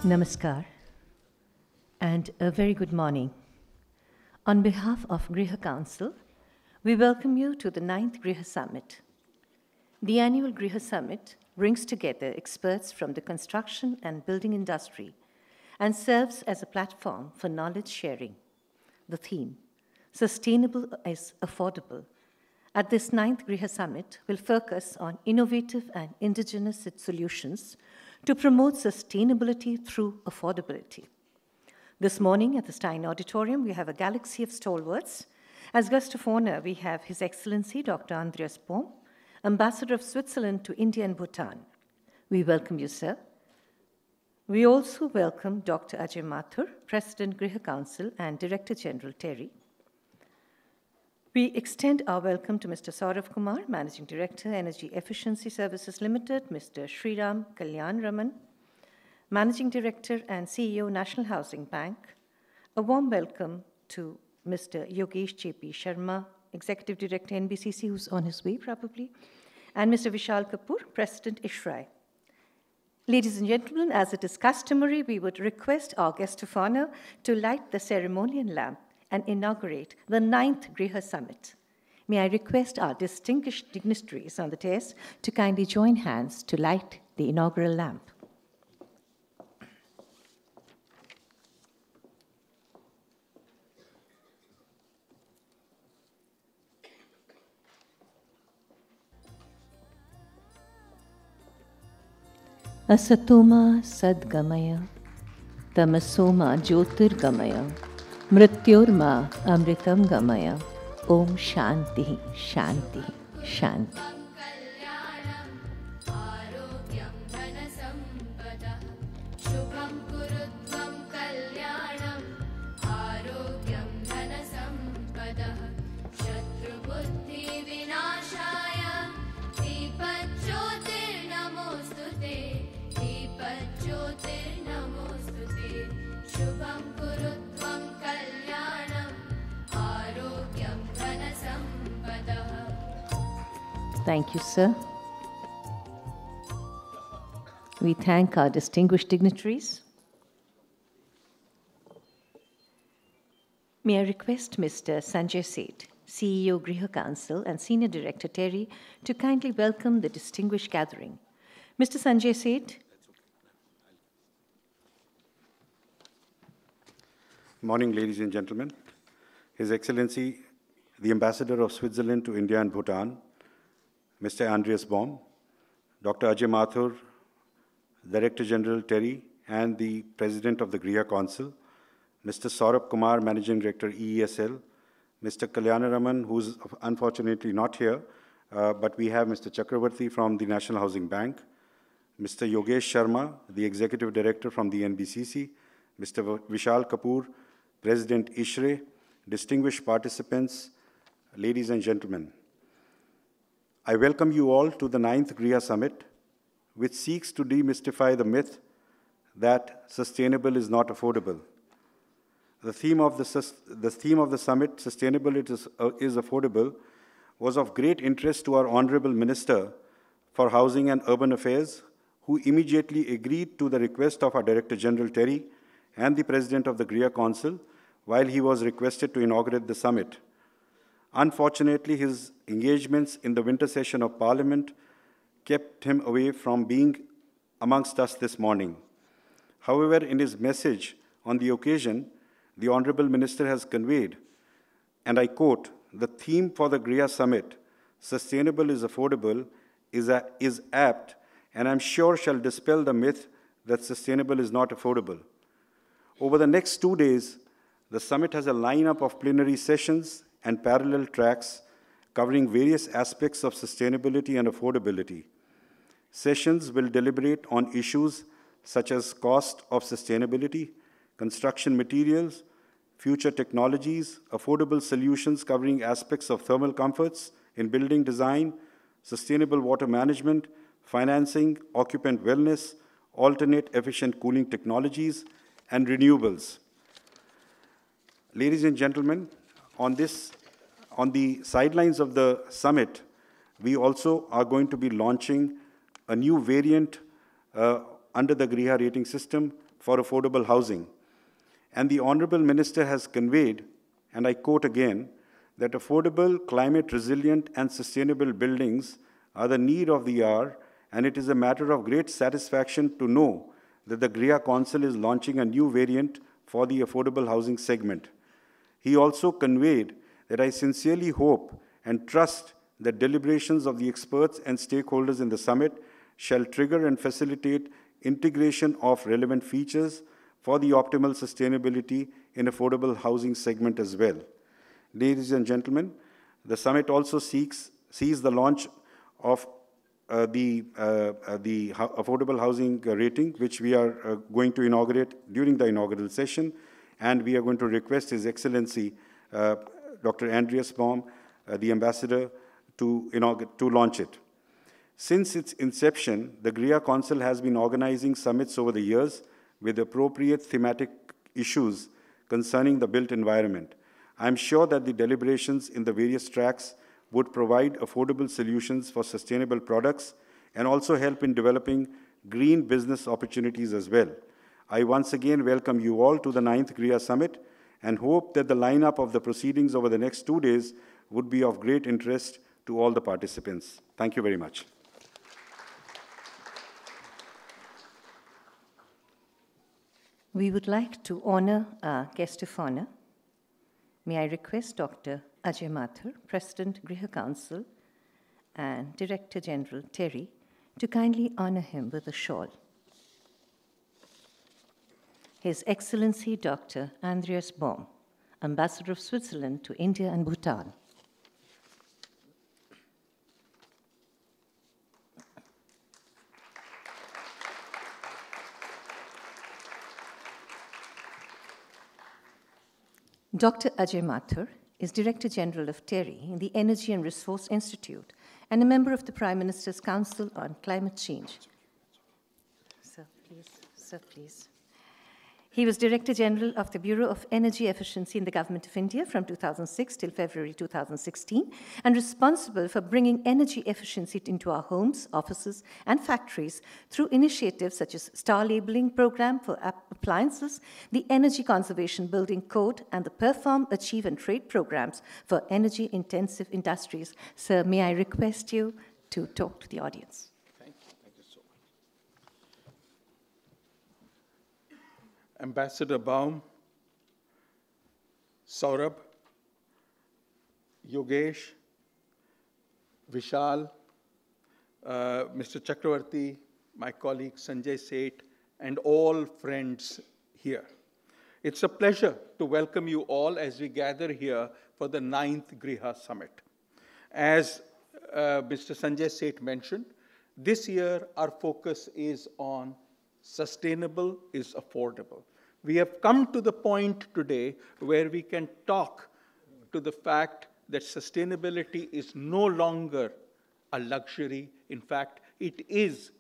Namaskar and a very good morning. On behalf of GRIHA Council, we welcome you to the 9th GRIHA Summit. The annual GRIHA Summit brings together experts from the construction and building industry and serves as a platform for knowledge sharing. The theme, Sustainable is Affordable, at this 9th GRIHA Summit will focus on innovative and indigenous solutions to promote sustainability through affordability. This morning at the Stein Auditorium, we have a galaxy of stalwarts. As guest of honor, we have His Excellency Dr. Andreas Baum, Ambassador of Switzerland to India and Bhutan. We welcome you, sir. We also welcome Dr. Ajay Mathur, President, GRIHA Council and Director General, TERI. We extend our welcome to Mr. Saurabh Kumar, Managing Director, Energy Efficiency Services Limited, Mr. Sriram Kalyanaraman, Managing Director and CEO, National Housing Bank. A warm welcome to Mr. Yogesh J.P. Sharma, Executive Director, NBCC, who's on his way probably, and Mr. Vishal Kapoor, President, ISHRAE. Ladies and gentlemen, as it is customary, we would request our guest of honor to light the ceremonial lamp and inaugurate the 9th GRIHA Summit. May I request our distinguished dignitaries on the dais to kindly join hands to light the inaugural lamp. Asatoma sadgamaya, tamasoma jyotirgamaya, mrityorma amritam gamaya, Om Shanti, Shanti, Shanti. Thank you, sir. We thank our distinguished dignitaries. May I request Mr. Sanjay Seth, CEO, GRIHA Council and Senior Director, TERI, to kindly welcome the distinguished gathering. Mr. Sanjay Seth. Morning, ladies and gentlemen. His Excellency, the Ambassador of Switzerland to India and Bhutan, Mr. Andreas Baum, Dr. Ajay Mathur, Director General, TERI, and the President of the GRIHA Council, Mr. Saurabh Kumar, Managing Director, EESL, Mr. Kalyanaraman, who's unfortunately not here, but we have Mr. Chakravarti from the National Housing Bank, Mr. Yogesh Sharma, the Executive Director from the NBCC, Mr. Vishal Kapoor, President, ISHRAE, distinguished participants, ladies and gentlemen. I welcome you all to the 9th GRIHA Summit, which seeks to demystify the myth that sustainable is not affordable. The theme of the summit, Sustainable is Affordable, was of great interest to our Honorable Minister for Housing and Urban Affairs, who immediately agreed to the request of our Director General, TERI, and the President of the GRIHA Council while he was requested to inaugurate the summit. Unfortunately, his engagements in the winter session of Parliament kept him away from being amongst us this morning. However, in his message on the occasion, the Honorable Minister has conveyed, and I quote, "The theme for the GRIHA Summit, Sustainable is Affordable, is apt, and I'm sure shall dispel the myth that sustainable is not affordable." Over the next 2 days, the summit has a lineup of plenary sessions and parallel tracks covering various aspects of sustainability and affordability. Sessions will deliberate on issues such as cost of sustainability, construction materials, future technologies, affordable solutions covering aspects of thermal comforts in building design, sustainable water management, financing, occupant wellness, alternate efficient cooling technologies, and renewables. Ladies and gentlemen, on the sidelines of the summit, we also are going to be launching a new variant under the GRIHA rating system for affordable housing. And the Honorable Minister has conveyed, and I quote again, that affordable, climate-resilient, and sustainable buildings are the need of the hour, and it is a matter of great satisfaction to know that the GRIHA Council is launching a new variant for the affordable housing segment. He also conveyed that I sincerely hope and trust that deliberations of the experts and stakeholders in the summit shall trigger and facilitate integration of relevant features for the optimal sustainability in affordable housing segment as well. Ladies and gentlemen, the summit also sees the launch of the affordable housing rating, which we are going to inaugurate during the inaugural session, and we are going to request His Excellency Dr. Andreas Baum, the ambassador, to launch it. Since its inception, the GRIHA Council has been organizing summits over the years with appropriate thematic issues concerning the built environment. I am sure that the deliberations in the various tracks would provide affordable solutions for sustainable products and also help in developing green business opportunities as well. I once again welcome you all to the 9th GRIHA Summit and hope that the lineup of the proceedings over the next 2 days would be of great interest to all the participants. Thank you very much. We would like to honor our guest of honor. May I request Dr. Ajay Mathur, President, GRIHA Council, and Director General TERI, to kindly honor him with a shawl. His Excellency Dr. Andreas Baum, Ambassador of Switzerland to India and Bhutan. Dr. Ajay Mathur is Director General of TERI in the Energy and Resource Institute and a member of the Prime Minister's Council on Climate Change. Sir, please. He was Director General of the Bureau of Energy Efficiency in the Government of India from 2006 till February 2016, and responsible for bringing energy efficiency into our homes, offices, and factories through initiatives such as Star Labeling Program for appliances, the Energy Conservation Building Code, and the Perform, Achieve, and Trade programs for energy-intensive industries. Sir, may I request you to talk to the audience? Ambassador Baum, Saurabh, Yogesh, Vishal, Mr. Chakravarti, my colleague Sanjay, Seth, and all friends here. It's a pleasure to welcome you all as we gather here for the 9th GRIHA Summit. As Mr. Sanjay Seth mentioned, this year our focus is on sustainable is affordable. We have come to the point today where we can talk to the fact that sustainability is no longer a luxury. In fact, it is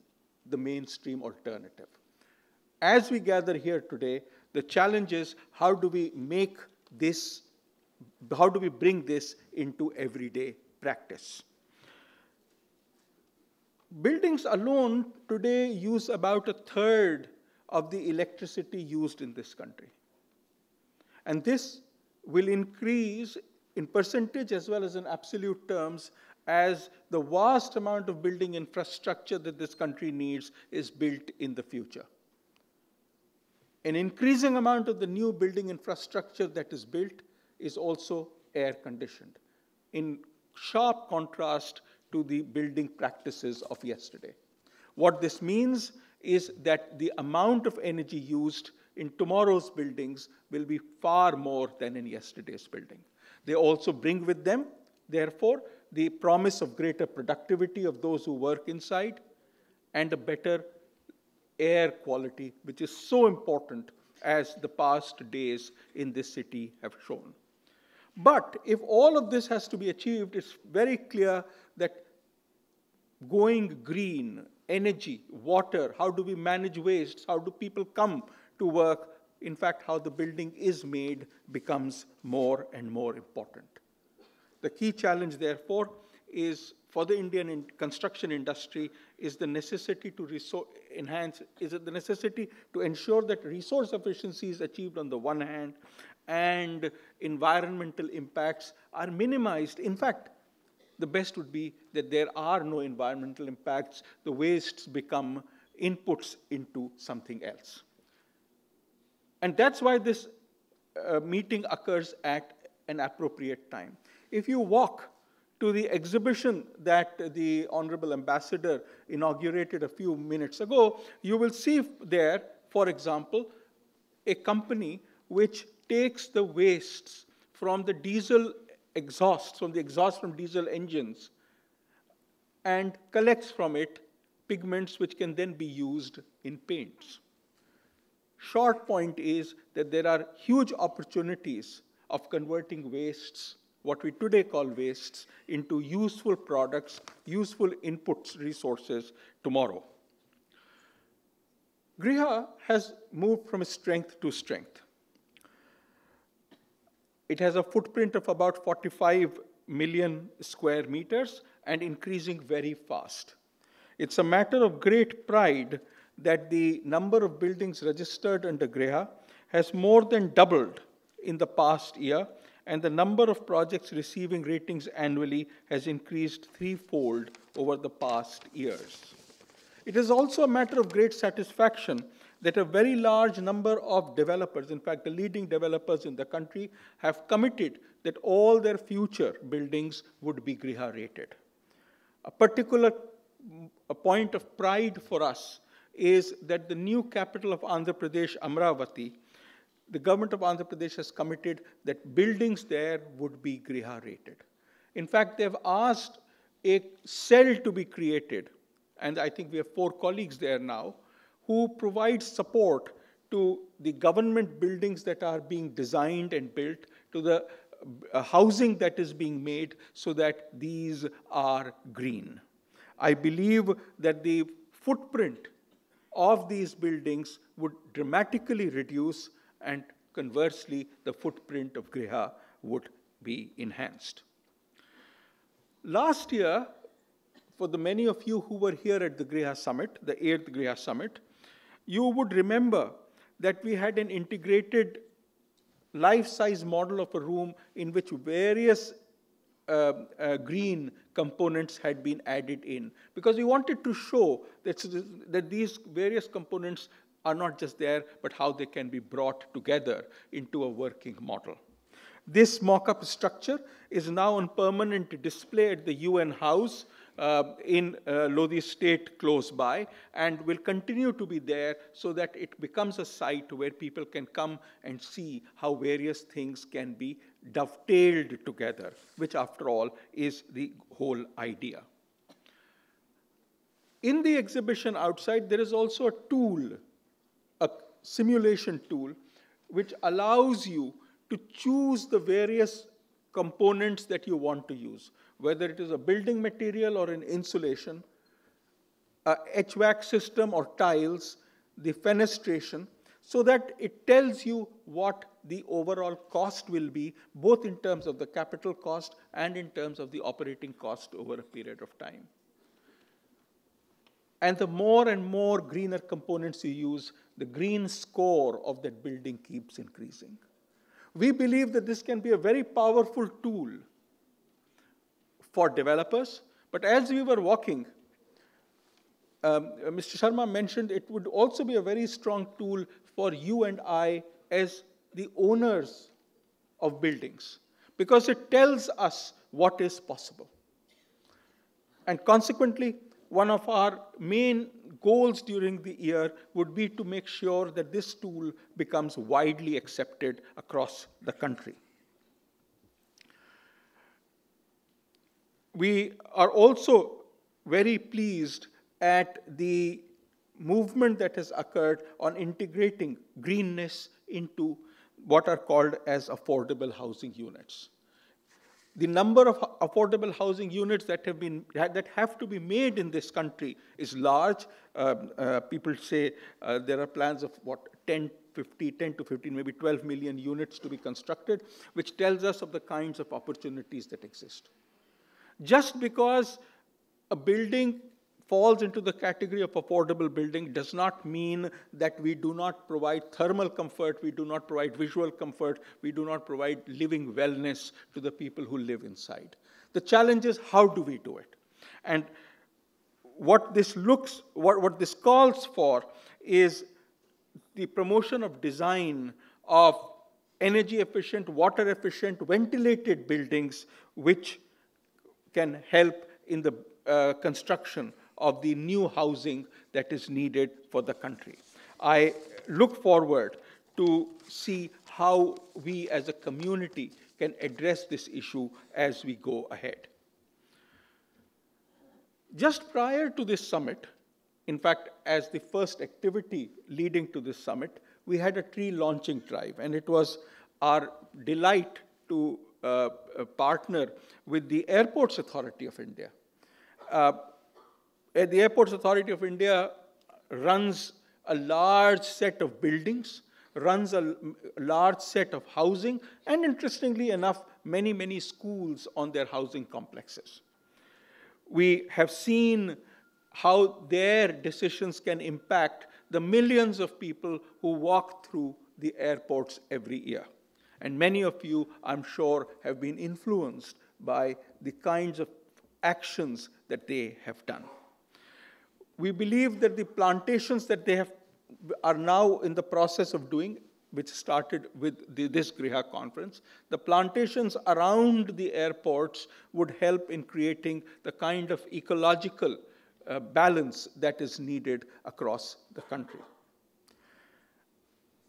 the mainstream alternative. As we gather here today, the challenge is how do we bring this into everyday practice? Buildings alone today use about 1/3 of the electricity used in this country. And this will increase in percentage as well as in absolute terms as the vast amount of building infrastructure that this country needs is built in the future. An increasing amount of the new building infrastructure that is built is also air-conditioned, in sharp contrast to the building practices of yesterday. What this means is that the amount of energy used in tomorrow's buildings will be far more than in yesterday's building. They also bring with them, therefore, the promise of greater productivity of those who work inside and a better air quality, which is so important as the past days in this city have shown. But if all of this has to be achieved, it's very clear that going green, energy, water, how do we manage waste, how do people come to work, in fact, how the building is made becomes more and more important. The key challenge, therefore, is for the Indian construction industry is the necessity to the necessity to ensure that resource efficiency is achieved on the one hand and environmental impacts are minimized. In fact, the best would be that there are no environmental impacts. The wastes become inputs into something else. And that's why this meeting occurs at an appropriate time. If you walk to the exhibition that the Honorable Ambassador inaugurated a few minutes ago, you will see there, for example, a company which takes the wastes from the diesel exhaust, from diesel engines, and collects from it pigments which can then be used in paints. Short point is that there are huge opportunities of converting wastes, what we today call wastes, into useful products, useful inputs, resources tomorrow. GRIHA has moved from strength to strength. It has a footprint of about 45 million square meters and increasing very fast. It's a matter of great pride that the number of buildings registered under GRIHA has more than doubled in the past year, and the number of projects receiving ratings annually has increased threefold over the past years. It is also a matter of great satisfaction that a very large number of developers, in fact, the leading developers in the country, have committed that all their future buildings would be GRIHA rated. A particular point of pride for us is that the new capital of Andhra Pradesh, Amravati, the government of Andhra Pradesh has committed that buildings there would be GRIHA rated. In fact, they've asked a cell to be created, and I think we have 4 colleagues there now, who provide support to the government buildings that are being designed and built, to the housing that is being made so that these are green. I believe that the footprint of these buildings would dramatically reduce, and conversely, the footprint of GRIHA would be enhanced. Last year, for the many of you who were here at the GRIHA Summit, the 8th GRIHA Summit, you would remember that we had an integrated life-size model of a room in which various green components had been added in, because we wanted to show that these various components are not just there, but how they can be brought together into a working model. This mock-up structure is now on permanent display at the UN House in Lodi State close by, and will continue to be there so that it becomes a site where people can come and see how various things can be dovetailed together, which after all is the whole idea. In the exhibition outside, there is also a tool, a simulation tool, which allows you to choose the various components that you want to use, whether it is a building material or an insulation, a HVAC system or tiles, the fenestration, so that it tells you what the overall cost will be, both in terms of the capital cost and in terms of the operating cost over a period of time. And the more and more greener components you use, the green score of that building keeps increasing. We believe that this can be a very powerful tool for developers, but as we were walking, Mr. Sharma mentioned it would also be a very strong tool for you and I as the owners of buildings, because it tells us what is possible. And consequently, one of our main goals during the year would be to make sure that this tool becomes widely accepted across the country. We are also very pleased at the movement that has occurred on integrating greenness into what are called as affordable housing units. The number of affordable housing units that have to be made in this country is large. People say there are plans of 10 to 15, maybe 12 million units to be constructed, which tells us of the kinds of opportunities that exist. Just because a building falls into the category of affordable building does not mean that we do not provide thermal comfort, we do not provide visual comfort, we do not provide living wellness to the people who live inside. The challenge is, how do we do it? And what this calls for is the promotion of design of energy efficient, water efficient, ventilated buildings which can help in the construction of the new housing that is needed for the country. I look forward to see how we as a community can address this issue as we go ahead. Just prior to this summit, in fact, as the first activity leading to this summit, we had a tree launching drive, and it was our delight to partner with the Airports Authority of India. The Airports Authority of India runs a large set of buildings, runs a large set of housing, and interestingly enough, many, many schools on their housing complexes. We have seen how their decisions can impact the millions of people who walk through the airports every year. And many of you, I'm sure, have been influenced by the kinds of actions that they have done. We believe that the plantations that they are now in the process of doing, which started with this GRIHA conference, the plantations around the airports would help in creating the kind of ecological balance that is needed across the country.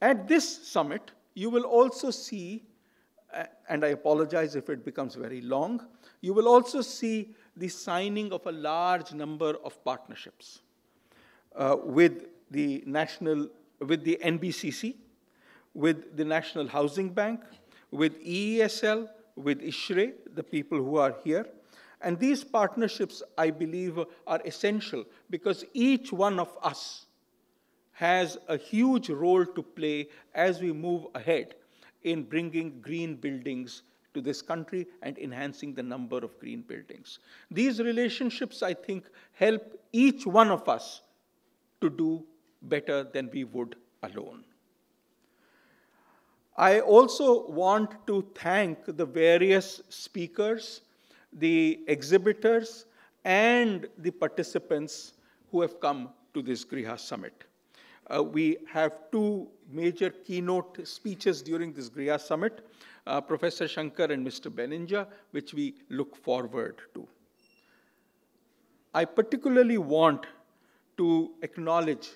At this summit, you will also see, and I apologize if it becomes very long, you will also see the signing of a large number of partnerships with the NBCC, with the National Housing Bank, with EESL, with ISHRAE, the people who are here. And these partnerships, I believe, are essential because each one of us has a huge role to play as we move ahead in bringing green buildings to this country and enhancing the number of green buildings. These relationships, I think, help each one of us to do better than we would alone. I also want to thank the various speakers, the exhibitors, and the participants who have come to this GRIHA summit. We have two major keynote speeches during this GRIHA summit, Professor Shankar and Mr. Beninja, which we look forward to. I particularly want to acknowledge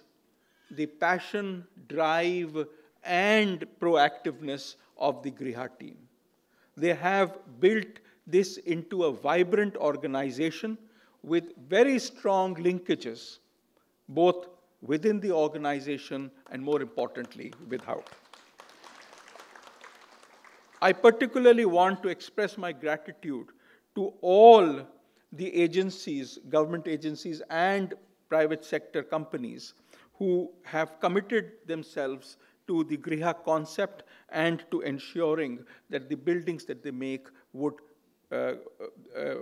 the passion, drive, and proactiveness of the GRIHA team. They have built this into a vibrant organization with very strong linkages, both within the organization and, more importantly, without. I particularly want to express my gratitude to all the agencies, government agencies and private sector companies who have committed themselves to the GRIHA concept and to ensuring that the buildings that they make would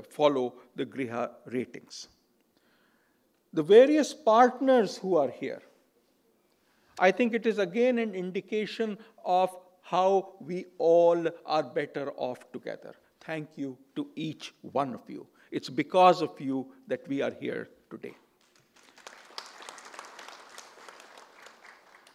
follow the GRIHA ratings. The various partners who are here, I think it is again an indication of how we all are better off together. Thank you to each one of you. It's because of you that we are here today.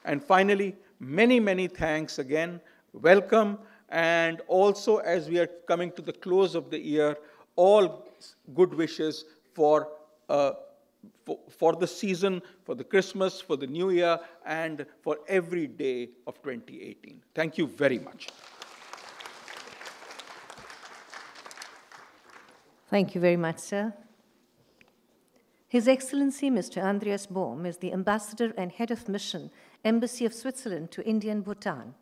And finally, many, many thanks again. Welcome. And also, as we are coming to the close of the year, all good wishes for the season, for the Christmas, for the New Year, and for every day of 2018. Thank you very much. Thank you very much, sir. His Excellency, Mr. Andreas Baum, is the Ambassador and Head of Mission, Embassy of Switzerland to India and Bhutan.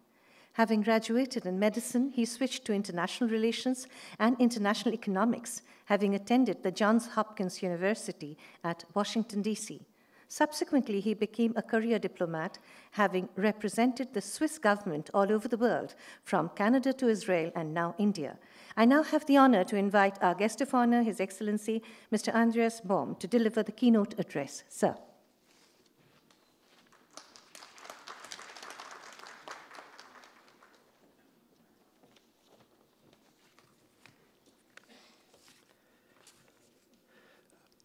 Having graduated in medicine, he switched to international relations and international economics, having attended the Johns Hopkins University at Washington, D.C. Subsequently, he became a career diplomat, having represented the Swiss government all over the world, from Canada to Israel and now India, I now have the honor to invite our guest of honor, His Excellency, Mr. Andreas Baum, to deliver the keynote address. Sir.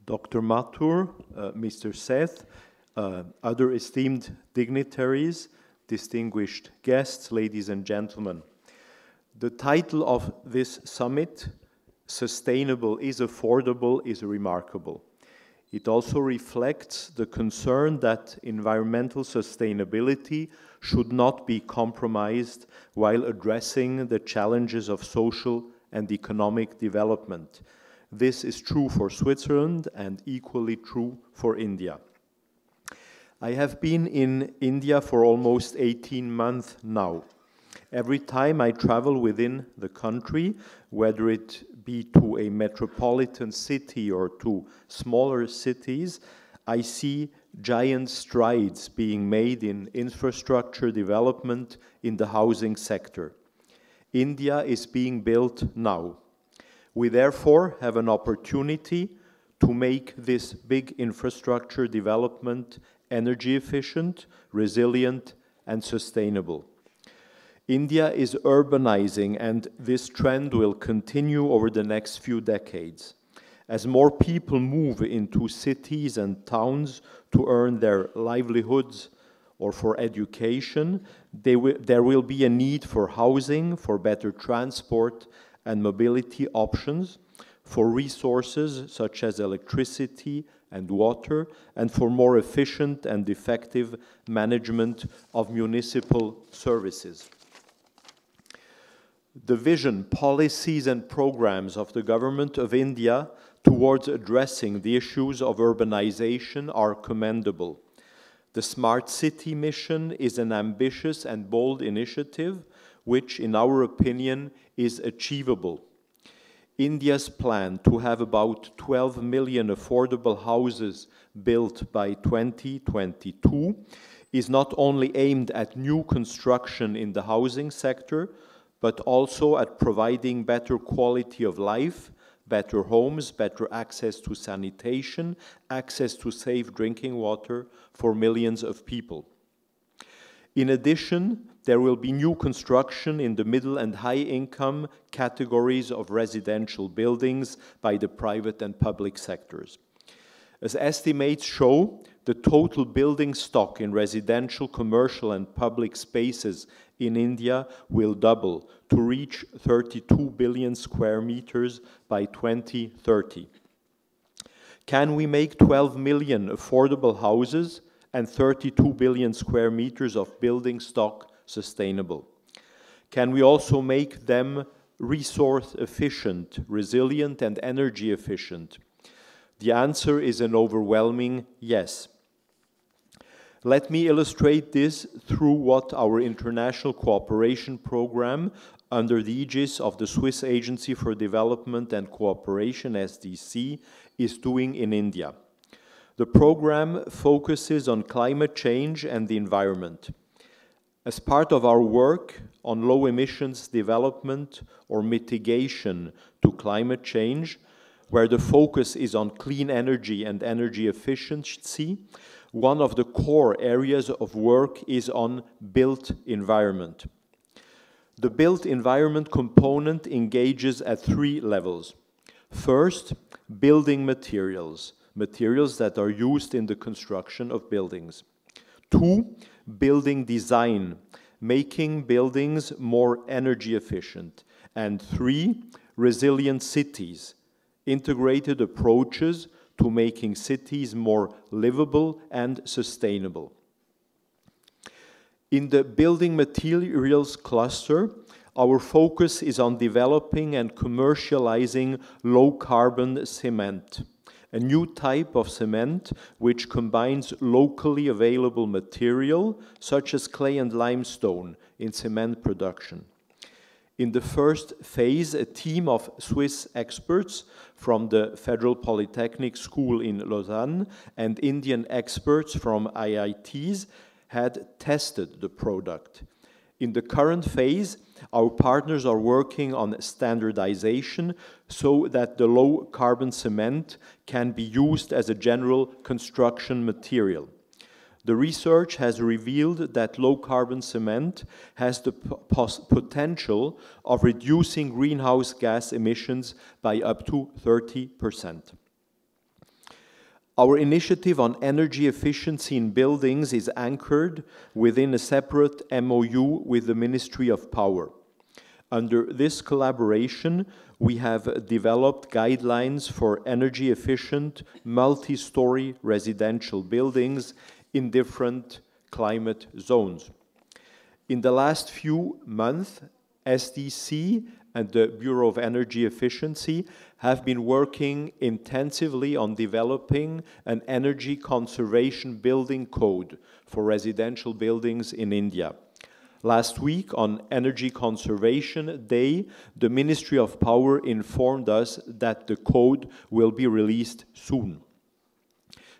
Dr. Mathur, Mr. Seth, other esteemed dignitaries, distinguished guests, ladies and gentlemen. The title of this summit, Sustainable is Affordable, is remarkable. It also reflects the concern that environmental sustainability should not be compromised while addressing the challenges of social and economic development. This is true for Switzerland and equally true for India. I have been in India for almost 18 months now. Every time I travel within the country, whether it be to a metropolitan city or to smaller cities, I see giant strides being made in infrastructure development in the housing sector. India is being built now. We therefore have an opportunity to make this big infrastructure development energy efficient, resilient, and sustainable. India is urbanizing, and this trend will continue over the next few decades. As more people move into cities and towns to earn their livelihoods or for education, there will be a need for housing, for better transport and mobility options, for resources such as electricity and water, and for more efficient and effective management of municipal services. The vision, policies, and programs of the Government of India towards addressing the issues of urbanization are commendable. The Smart City mission is an ambitious and bold initiative, which, in our opinion, is achievable. India's plan to have about 12 million affordable houses built by 2022 is not only aimed at new construction in the housing sector, but also at providing better quality of life, better homes, better access to sanitation, access to safe drinking water for millions of people. In addition, there will be new construction in the middle and high-income categories of residential buildings by the private and public sectors. As estimates show, the total building stock in residential, commercial, and public spaces in India will double to reach 32 billion square meters by 2030. Can we make 12 million affordable houses and 32 billion square meters of building stock sustainable? Can we also make them resource efficient, resilient, and energy efficient? The answer is an overwhelming yes. Let me illustrate this through what our international cooperation program under the aegis of the Swiss Agency for Development and Cooperation, SDC, is doing in India. The program focuses on climate change and the environment. As part of our work on low emissions development or mitigation to climate change, where the focus is on clean energy and energy efficiency, one of the core areas of work is on built environment. The built environment component engages at three levels. First, building materials, materials that are used in the construction of buildings. Two, building design, making buildings more energy efficient. And three, resilient cities, integrated approaches to making cities more livable and sustainable. In the building materials cluster, our focus is on developing and commercializing low-carbon cement, a new type of cement which combines locally available material, such as clay and limestone, in cement production. In the first phase, a team of Swiss experts from the Federal Polytechnic School in Lausanne and Indian experts from IITs had tested the product. In the current phase, our partners are working on standardization so that the low-carbon cement can be used as a general construction material. The research has revealed that low-carbon cement has the potential of reducing greenhouse gas emissions by up to 30%. Our initiative on energy efficiency in buildings is anchored within a separate MOU with the Ministry of Power. Under this collaboration, we have developed guidelines for energy-efficient, multi-story residential buildings in different climate zones. In the last few months, SDC and the Bureau of Energy Efficiency have been working intensively on developing an energy conservation building code for residential buildings in India. Last week, on Energy Conservation Day, the Ministry of Power informed us that the code will be released soon.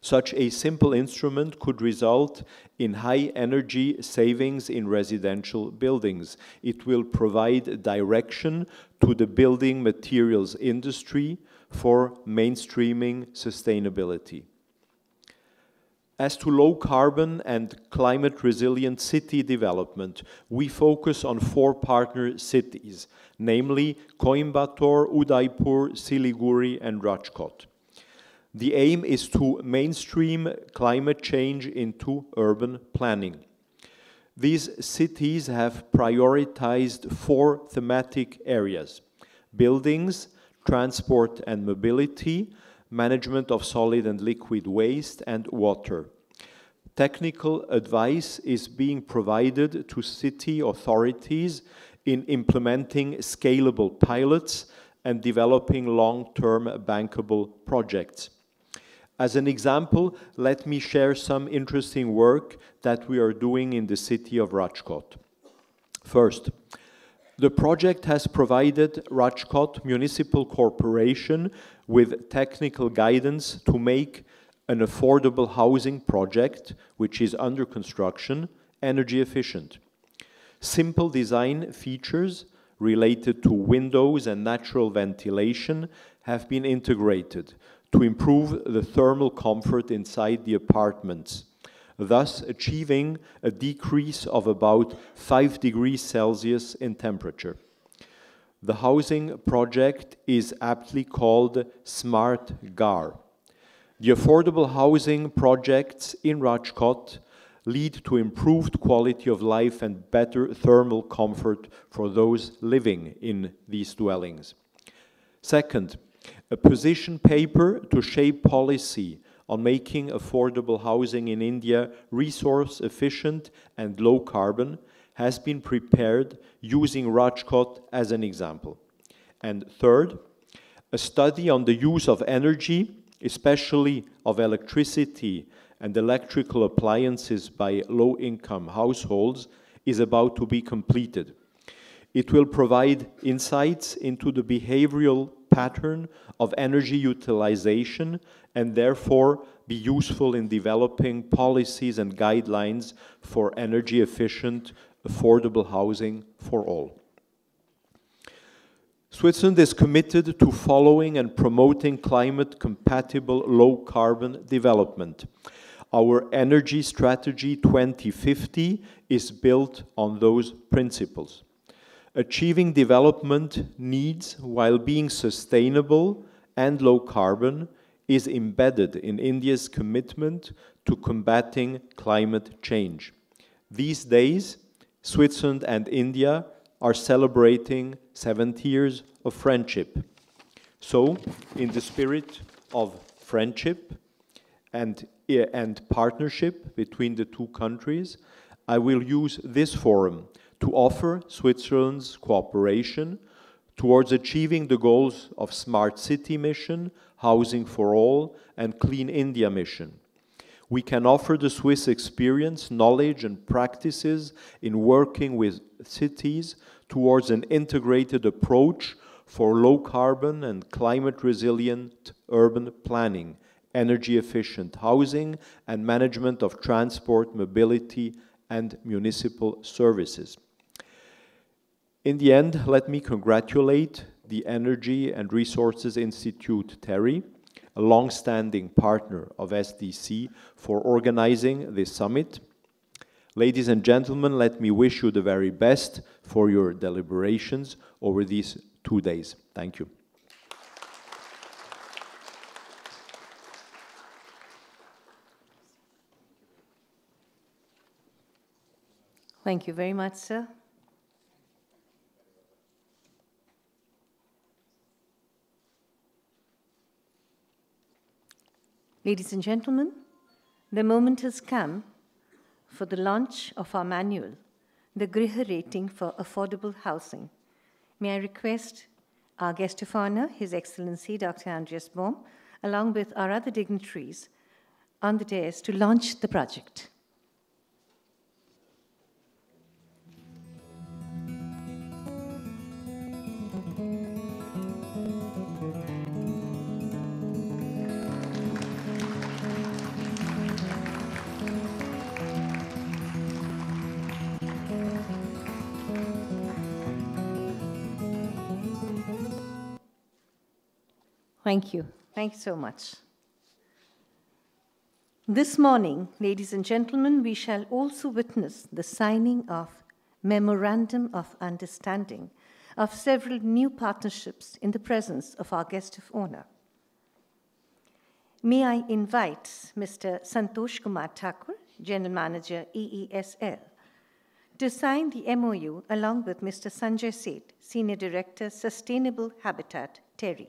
Such a simple instrument could result in high energy savings in residential buildings. It will provide direction to the building materials industry for mainstreaming sustainability. As to low carbon and climate resilient city development, we focus on 4 partner cities, namely Coimbatore, Udaipur, Siliguri, and Rajkot. The aim is to mainstream climate change into urban planning. These cities have prioritized 4 thematic areas: buildings, transport and mobility, management of solid and liquid waste, and water. Technical advice is being provided to city authorities in implementing scalable pilots and developing long-term bankable projects. As an example, let me share some interesting work that we are doing in the city of Rajkot. First, the project has provided Rajkot Municipal Corporation with technical guidance to make an affordable housing project, which is under construction, energy efficient. Simple design features related to windows and natural ventilation have been integrated to improve the thermal comfort inside the apartments, thus achieving a decrease of about 5 degrees Celsius in temperature. The housing project is aptly called Smart GAR. The affordable housing projects in Rajkot lead to improved quality of life and better thermal comfort for those living in these dwellings. Second, a position paper to shape policy on making affordable housing in India resource efficient and low carbon has been prepared using Rajkot as an example. And third, a study on the use of energy, especially of electricity and electrical appliances by low-income households, is about to be completed. It will provide insights into the behavioral pattern of energy utilization and therefore be useful in developing policies and guidelines for energy efficient, affordable housing for all. Switzerland is committed to following and promoting climate-compatible low-carbon development. Our Energy Strategy 2050 is built on those principles. Achieving development needs while being sustainable and low-carbon is embedded in India's commitment to combating climate change. These days, Switzerland and India are celebrating 70 years of friendship. So, in the spirit of friendship and partnership between the two countries, I will use this forum to offer Switzerland's cooperation towards achieving the goals of Smart City Mission, Housing for All, and Clean India Mission. We can offer the Swiss experience, knowledge, and practices in working with cities towards an integrated approach for low-carbon and climate-resilient urban planning, energy-efficient housing, and management of transport, mobility, and municipal services. In the end, let me congratulate the Energy and Resources Institute, TERI, a long-standing partner of SDC, for organizing this summit. Ladies and gentlemen, let me wish you the very best for your deliberations over these 2 days. Thank you. Thank you very much, sir. Ladies and gentlemen, the moment has come for the launch of our manual, the GRIHA Rating for Affordable Housing. May I request our guest of honor, His Excellency Dr. Andreas Baum, along with our other dignitaries on the dais to launch the project. Thank you. Thank you so much. This morning, ladies and gentlemen, we shall also witness the signing of Memorandum of Understanding of several new partnerships in the presence of our guest of honor. May I invite Mr. Santosh Kumar Thakur, General Manager, EESL, to sign the MOU along with Mr. Sanjay, Seth, Senior Director, Sustainable Habitat, TERI.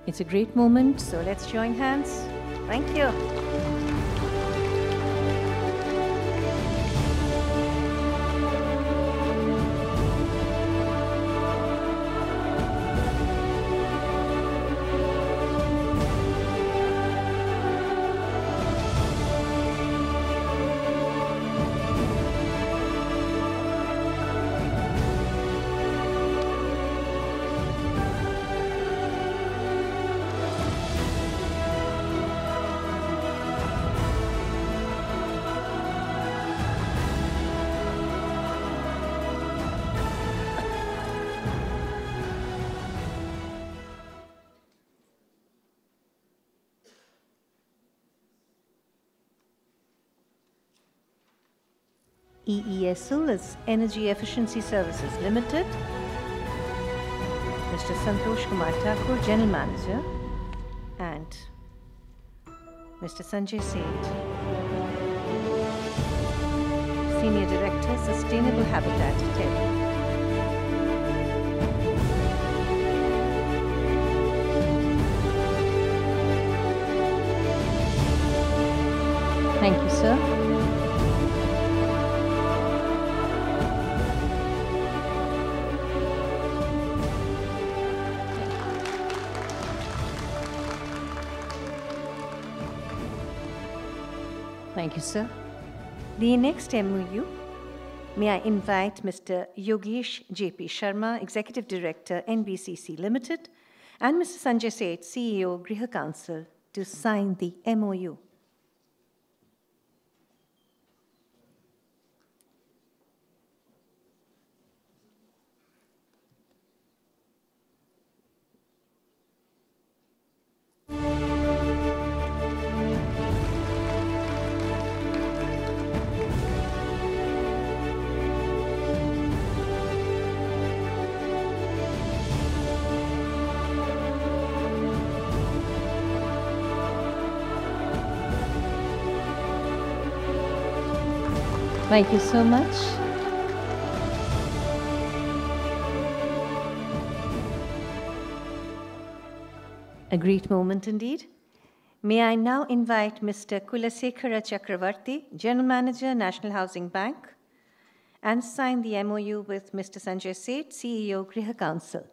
It's a great moment, so let's join hands. Thank you. EESL is Energy Efficiency Services Limited. Mr. Santosh Kumar Thakur, General Manager, and Mr. Sanjay, Seth, Senior Director, Sustainable Habitat, TERI. Thank you, sir. Thank you, sir. The next MOU, may I invite Mr. Yogesh J.P. Sharma, Executive Director, NBCC Limited, and Mr. Sanjay Seth, CEO, GRIHA Council, to sign the MOU. Thank you so much. A great moment indeed. May I now invite Mr. Kulasekhara Chakravarti, General Manager, National Housing Bank, and sign the MOU with Mr. Sanjay Seth, CEO, GRIHA Council.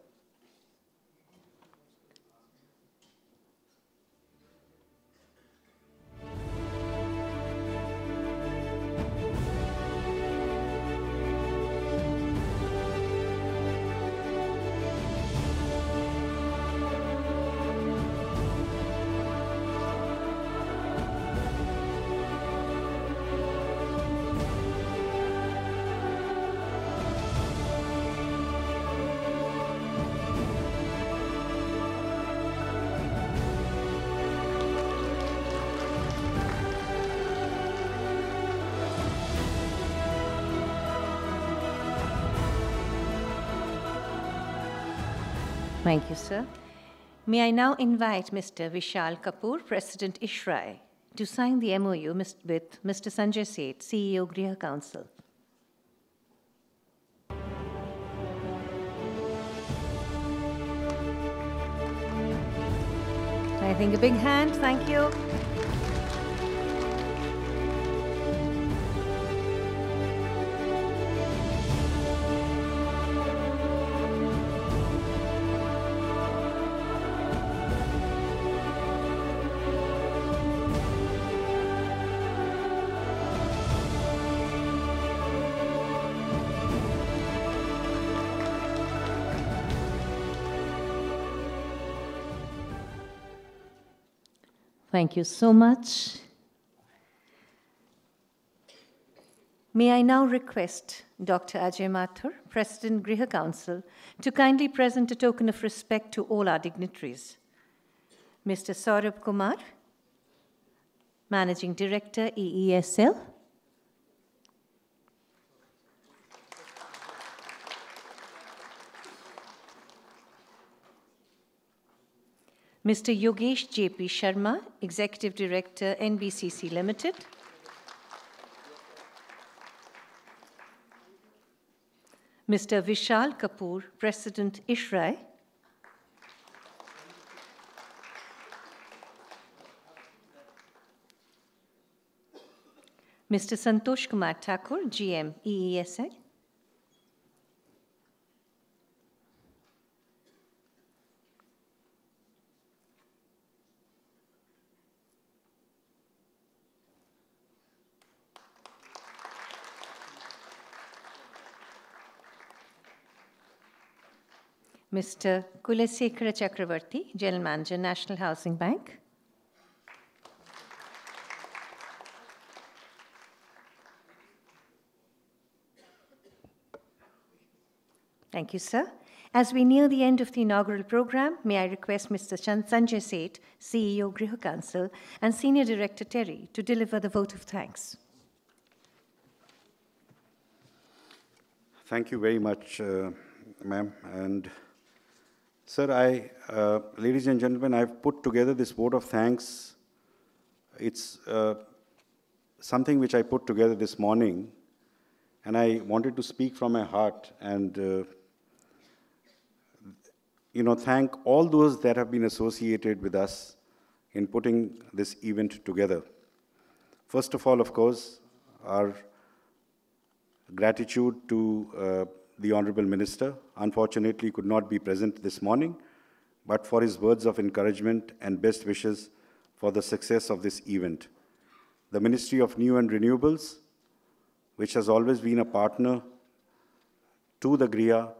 Thank you, sir. May I now invite Mr. Vishal Kapoor, President ISHRAE, to sign the MOU with Mr. Sanjay, Seth, CEO, GRIHA Council. I think a big hand, thank you. Thank you so much. May I now request Dr. Ajay Mathur, President GRIHA Council, to kindly present a token of respect to all our dignitaries. Mr. Saurabh Kumar, Managing Director, EESL. Mr. Yogesh J.P. Sharma, Executive Director, NBCC Limited. Mr. Vishal Kapoor, President ISHRAE. Mr. Santosh Kumar Thakur, GM, EESL. Mr. Kulasekara Chakravarti, General Manager, National Housing Bank. Thank you, sir. As we near the end of the inaugural program, may I request Mr. Sanjay Seth, CEO, GRIHA Council, and Senior Director, TERI, to deliver the vote of thanks. Thank you very much, ma'am. And sir, ladies and gentlemen, I've put together this vote of thanks. It's something which I put together this morning, and I wanted to speak from my heart and thank all those that have been associated with us in putting this event together. First of all, of course, our gratitude to the Honorable Minister. Unfortunately, could not be present this morning, but for his words of encouragement and best wishes for the success of this event. The Ministry of New and Renewables, which has always been a partner to the GRIHA,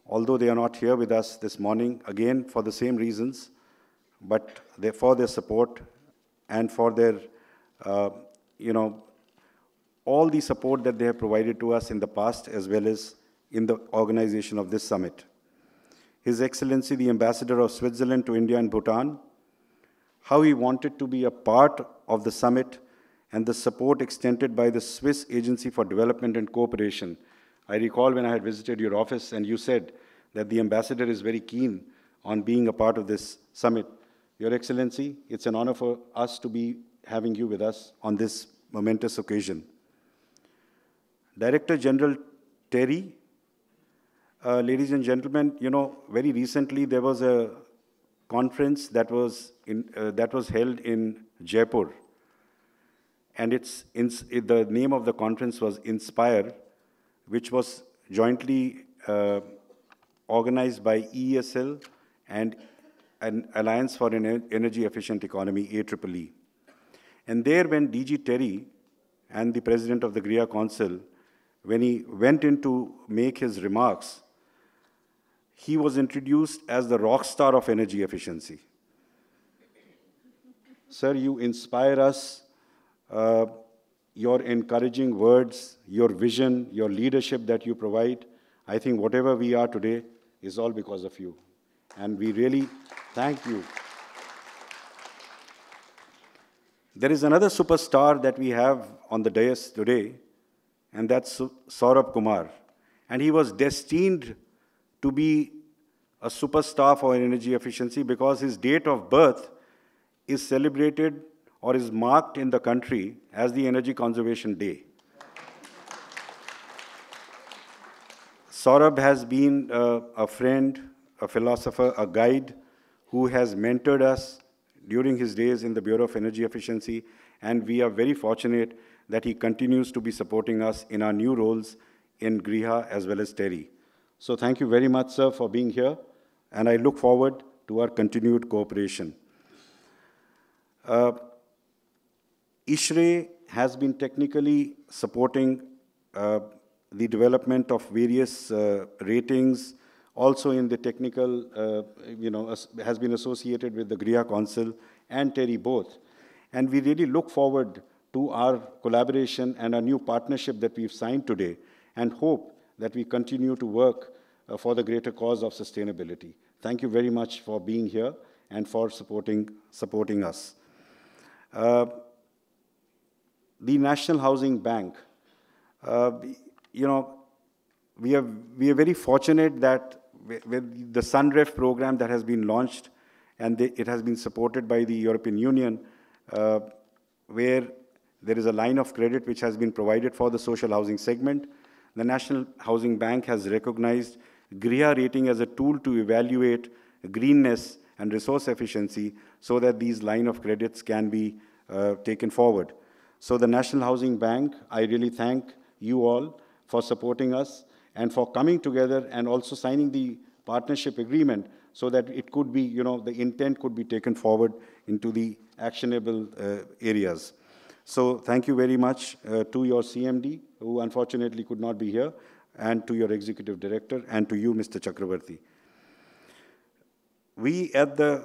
although they are not here with us this morning, again, for the same reasons, but for their support and for their, all the support that they have provided to us in the past as well as in the organization of this summit. His Excellency, the Ambassador of Switzerland to India and Bhutan, how he wanted to be a part of the summit and the support extended by the Swiss Agency for Development and Cooperation. I recall when I had visited your office and you said that the ambassador is very keen on being a part of this summit. Your Excellency, it's an honor for us to be having you with us on this momentous occasion. Director General TERI, ladies and gentlemen, very recently there was a conference that was held in Jaipur, and the name of the conference was INSPIRE, which was jointly organized by EESL and an Alliance for an Energy Efficient Economy, AEEE. And there, when DG TERI and the President of the GRIHA Council, when he went in to make his remarks, he was introduced as the rock star of energy efficiency. Sir, you inspire us. Your encouraging words, your vision, your leadership that you provide, I think whatever we are today is all because of you. And we really thank you. There is another superstar that we have on the dais today, and that's Saurabh Kumar. And he was destined to be a superstar for energy efficiency because his date of birth is celebrated or is marked in the country as the Energy Conservation Day. Saurabh has been a friend, a philosopher, a guide who has mentored us during his days in the Bureau of Energy Efficiency, and we are very fortunate that he continues to be supporting us in our new roles in GRIHA as well as TERI. So thank you very much, sir, for being here, and I look forward to our continued cooperation. ISHRAE has been technically supporting the development of various ratings, also in the technical, has been associated with the GRIHA Council and TERI both. And we really look forward to our collaboration and our new partnership that we've signed today, and hope that we continue to work for the greater cause of sustainability. Thank you very much for being here and for supporting us. The National Housing Bank, we are very fortunate that with the SUNREF program that has been launched, and it has been supported by the European Union, where there is a line of credit which has been provided for the social housing segment. The National Housing Bank has recognized GRIHA rating as a tool to evaluate greenness and resource efficiency so that these line of credits can be taken forward. So the National Housing Bank, I really thank you all for supporting us and for coming together and also signing the partnership agreement so that it could be, the intent could be taken forward into the actionable areas. So thank you very much to your CMD, who unfortunately could not be here, and to your Executive Director, and to you, Mr. Chakravarti. We at the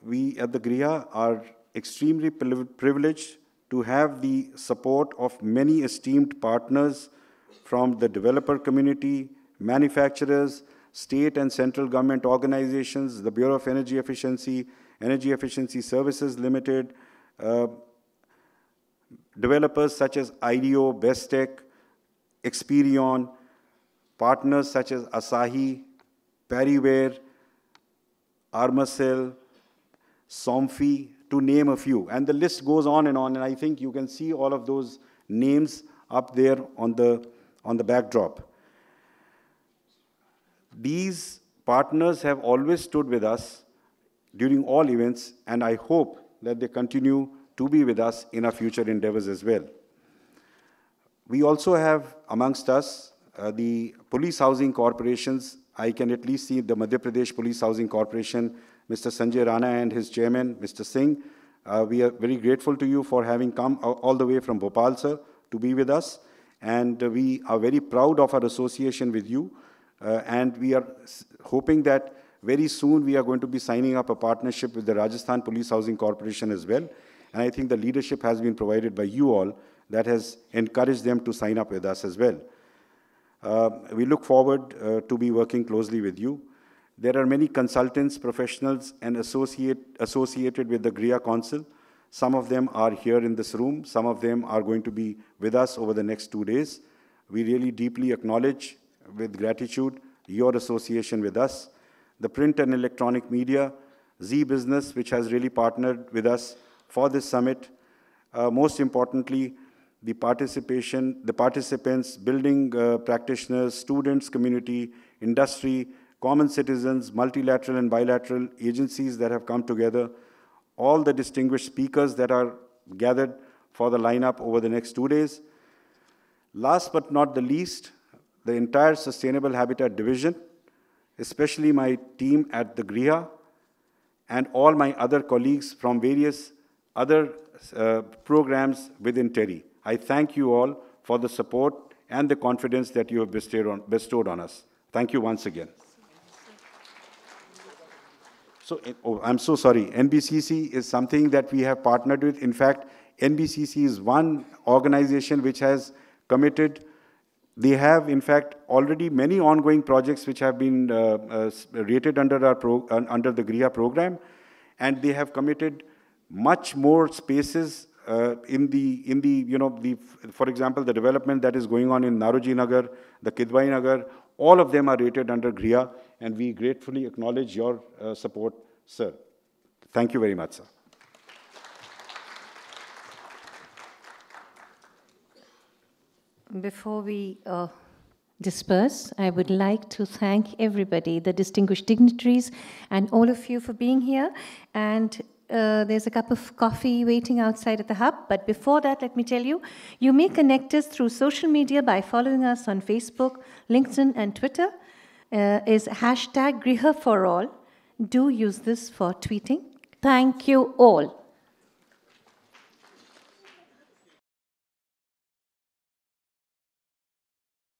GRIHA are extremely privileged to have the support of many esteemed partners from the developer community, manufacturers, state and central government organizations, the Bureau of Energy Efficiency, Energy Efficiency Services Limited, developers such as IDEO, Bestech, Experion, partners such as Asahi, Pariware, Armacell, Somfy, to name a few. And the list goes on, and I think you can see all of those names up there on the backdrop. These partners have always stood with us during all events, and I hope that they continue to be with us in our future endeavors as well. We also have amongst us the police housing corporations. I can at least see the Madhya Pradesh Police Housing Corporation, Mr. Sanjay Rana and his chairman, Mr. Singh. We are very grateful to you for having come all the way from Bhopal, sir, to be with us. And we are very proud of our association with you. And we are hoping that very soon we are going to be signing up a partnership with the Rajasthan Police Housing Corporation as well. And I think the leadership has been provided by you all that has encouraged them to sign up with us as well. We look forward to be working closely with you. There are many consultants, professionals, and associated with the GRIHA Council. Some of them are here in this room. Some of them are going to be with us over the next 2 days. We really deeply acknowledge with gratitude your association with us. The print and electronic media, Z Business, which has really partnered with us for this summit. Most importantly, the participants, building practitioners, students, community, industry, common citizens, multilateral and bilateral agencies that have come together, all the distinguished speakers that are gathered for the lineup over the next 2 days. Last but not the least, the entire Sustainable Habitat Division, especially my team at the GRIHA, and all my other colleagues from various other programs within TERI. I thank you all for the support and the confidence that you have bestowed on us. Thank you once again. So, I'm so sorry. NBCC is something that we have partnered with. In fact, NBCC is one organization which has committed. They have, in fact, already many ongoing projects which have been rated under under the GRIHA program, and they have committed much more spaces for example, the development that is going on in Naroji Nagar, the Kidwai Nagar. All of them are rated under GRIHA, and we gratefully acknowledge your support, sir. Thank you very much, sir. Before we disperse, I would like to thank everybody, the distinguished dignitaries, and all of you for being here. And there's a cup of coffee waiting outside at the hub. But before that, let me tell you, you may connect us through social media by following us on Facebook, LinkedIn, and Twitter. Is #GRIHA for all. Do use this for tweeting. Thank you all.